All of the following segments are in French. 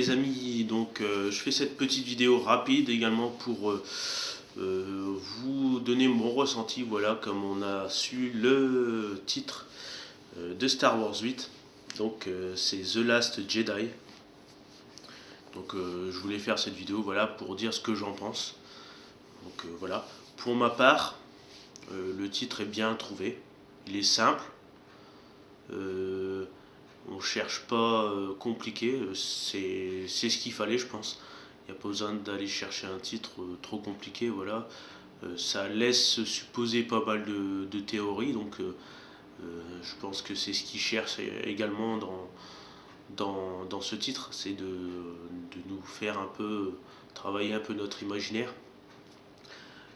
les amis, donc je fais cette petite vidéo rapide également pour vous donner mon ressenti, voilà, comme on a su le titre de Star Wars 8, donc c'est The Last Jedi. Donc je voulais faire cette vidéo, voilà, pour dire ce que j'en pense. Donc voilà, pour ma part, le titre est bien trouvé, il est simple. On cherche pas compliqué, c'est ce qu'il fallait, je pense. Il n'y a pas besoin d'aller chercher un titre trop compliqué, voilà. Ça laisse supposer pas mal de théories, donc je pense que c'est ce qu'ils cherchent également dans ce titre, c'est de nous faire un peu travailler un peu notre imaginaire.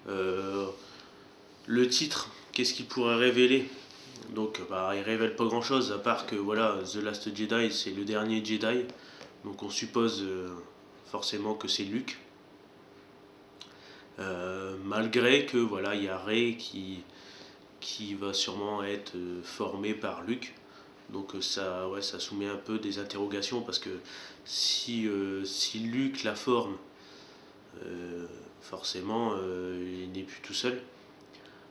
Le titre, qu'est-ce qu'il pourrait révéler? Donc il révèle pas grand chose à part que voilà, The Last Jedi c'est le dernier Jedi, donc on suppose forcément que c'est Luke. Malgré que voilà, il y a Rey qui va sûrement être formé par Luke. Donc ça, ouais, ça soumet un peu des interrogations parce que si Luke la forme, forcément il n'est plus tout seul.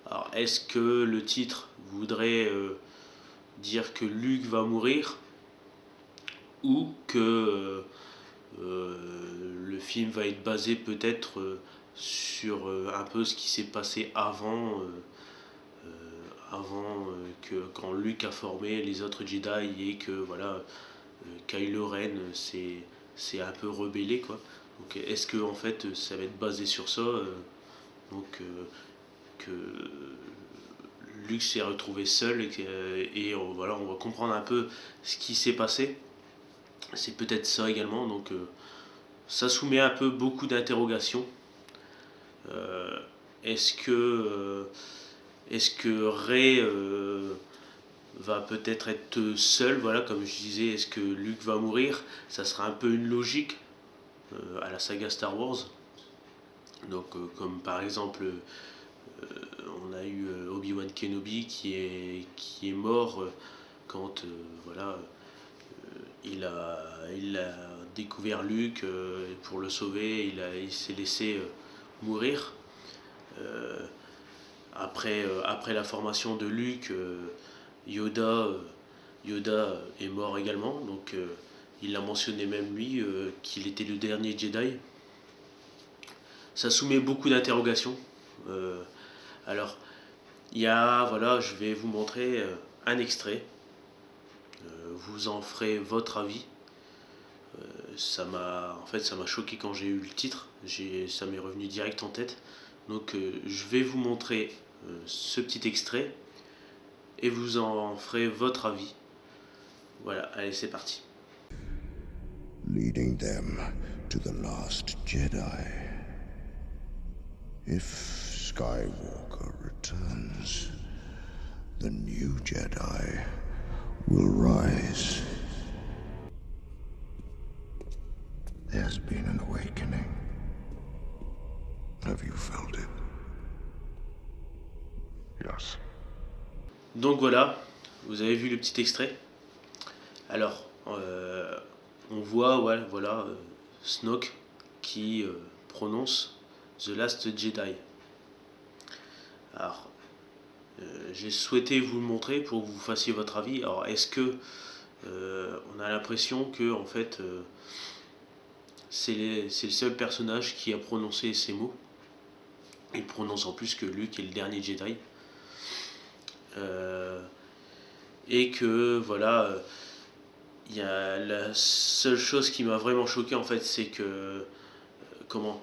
Alors est-ce que le titre voudrait dire que Luke va mourir ou que le film va être basé peut-être sur un peu ce qui s'est passé avant, que quand Luke a formé les autres Jedi et que voilà, Kylo Ren c'est un peu rebellé quoi. Donc est-ce que en fait ça va être basé sur ça, donc que Luke s'est retrouvé seul et voilà, on va comprendre un peu ce qui s'est passé. C'est peut-être ça également, donc ça soumet un peu beaucoup d'interrogations. Euh, est-ce que Rey va peut-être être seul, voilà, comme je disais, est-ce que Luke va mourir? Ça sera un peu une logique à la saga Star Wars. Donc comme par exemple on a eu Obi-Wan Kenobi qui est mort quand voilà, il a découvert Luke, pour le sauver, il s'est laissé mourir. Après la formation de Luke, Yoda, est mort également, donc il a mentionné même lui qu'il était le dernier Jedi. Ça soumet beaucoup d'interrogations. Alors, il y a, voilà, je vais vous montrer un extrait. Vous en ferez votre avis. En fait, ça m'a choqué quand j'ai eu le titre. Ça m'est revenu direct en tête. Donc, je vais vous montrer ce petit extrait et vous en ferez votre avis. Voilà, allez, c'est parti. Leading them to the last Jedi. If Skywalker returns, the new Jedi will rise. There's been an awakening. Have you felt it? Yes. Donc voilà, vous avez vu le petit extrait. Alors, on voit, ouais, voilà, Snoke qui prononce The Last Jedi. Alors, j'ai souhaité vous le montrer pour que vous fassiez votre avis. Alors, est-ce que on a l'impression que en fait c'est le seul personnage qui a prononcé ces mots? Il prononce en plus que Luke est le dernier Jedi. Et que voilà, il y a la seule chose qui m'a vraiment choqué en fait, c'est que comment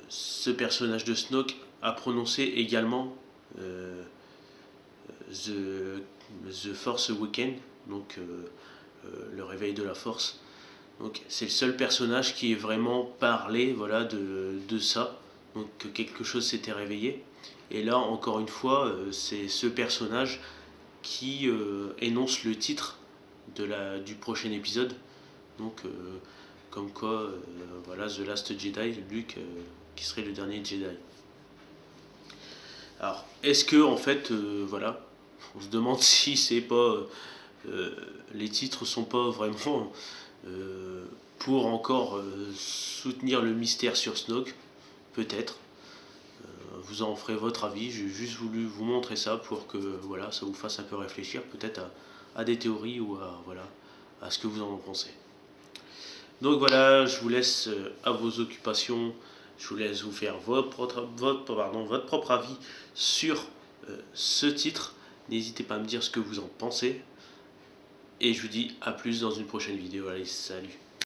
ce personnage de Snoke a prononcé également The Force Awakens, donc le réveil de la Force. Donc c'est le seul personnage qui est vraiment parlé, voilà, de ça, donc que quelque chose s'était réveillé. Et là encore une fois, c'est ce personnage qui énonce le titre du prochain épisode. Donc comme quoi, voilà, The Last Jedi, Luke qui serait le dernier Jedi. Alors est-ce que en fait, voilà, on se demande si c'est pas les titres sont pas vraiment pour encore soutenir le mystère sur Snoke, peut-être. Vous en ferez votre avis, j'ai juste voulu vous montrer ça pour que voilà, ça vous fasse un peu réfléchir peut-être à des théories ou à ce que vous en pensez. Donc voilà, je vous laisse à vos occupations, je vous laisse vous faire votre propre avis sur ce titre. N'hésitez pas à me dire ce que vous en pensez. Et je vous dis à plus dans une prochaine vidéo. Allez, salut!